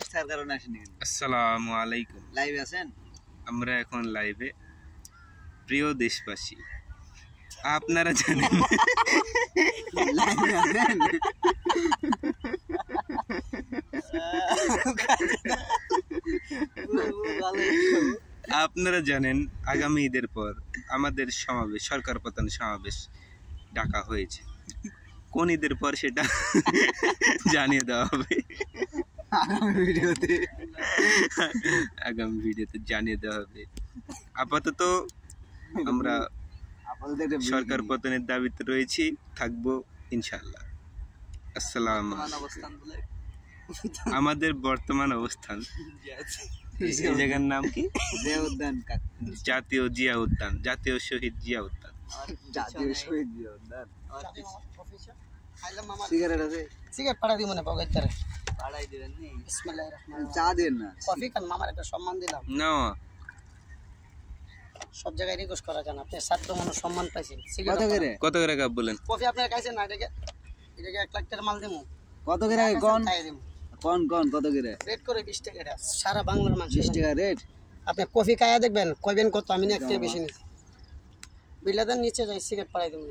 Post থাকার কারণে আসেনি। আসসালামু আলাইকুম। লাইভে আছেন? আমরা এখন লাইভে। প্রিয় দেশবাসী, আপনারা জানেন লাইভে আছেন? আপনারা জানেন আগামী ঈদের পর আমাদের সমাবেশ, সরকার পতন সমাবেশ ডাকা হয়েছে। কোন ঈদের পর সেটা জানিয়ে দেওয়া হবে আগামী ভিডিওতে জানিয়ে দেওয়া হবে। আপাতত আমরা সরকার পতনের দাবিতে রয়েছি, থাকবো ইনশাআল্লাহ। আসসালামু আলাইকুম। আমাদের বর্তমান অবস্থান, এই জায়গার নাম কি? জিয়া উদ্যান, জাতীয় জিয়া উদ্যান, জাতীয় শহীদ জিয়া উদ্যান। জাতীয় শহীদ জিয়া উদ্যান। সিগারেট আছে? সিগারেট পাড়া দিব না পকেটে পাড়াই দিবেন নি? বিসমিল্লাহির রহমানির রহিম। চা দেন না? কফি খান, মামার একটা সম্মান দিলাম। না, সব জায়গায় রিকোয়েস্ট করা যান, আপনি ছাত্র মানুষ সম্মান পাইছেন। কত করে? কত করে কাপ বলেন? কফি আপনার কাছে না, এটাকে 1 লাখ টাকার মাল দেবো। কত করে কোন কোন কত করে? রেট করে 20 টাকা এটা সারা বাংলার মানুষ 20 টাকা রেট। আপনি কফি খায়া দেখবেন, কইবেন কত, আমি না একটা বেশি নিছি। বিলাদার নিচে যাই সিগারেট পাড়াই দেবো।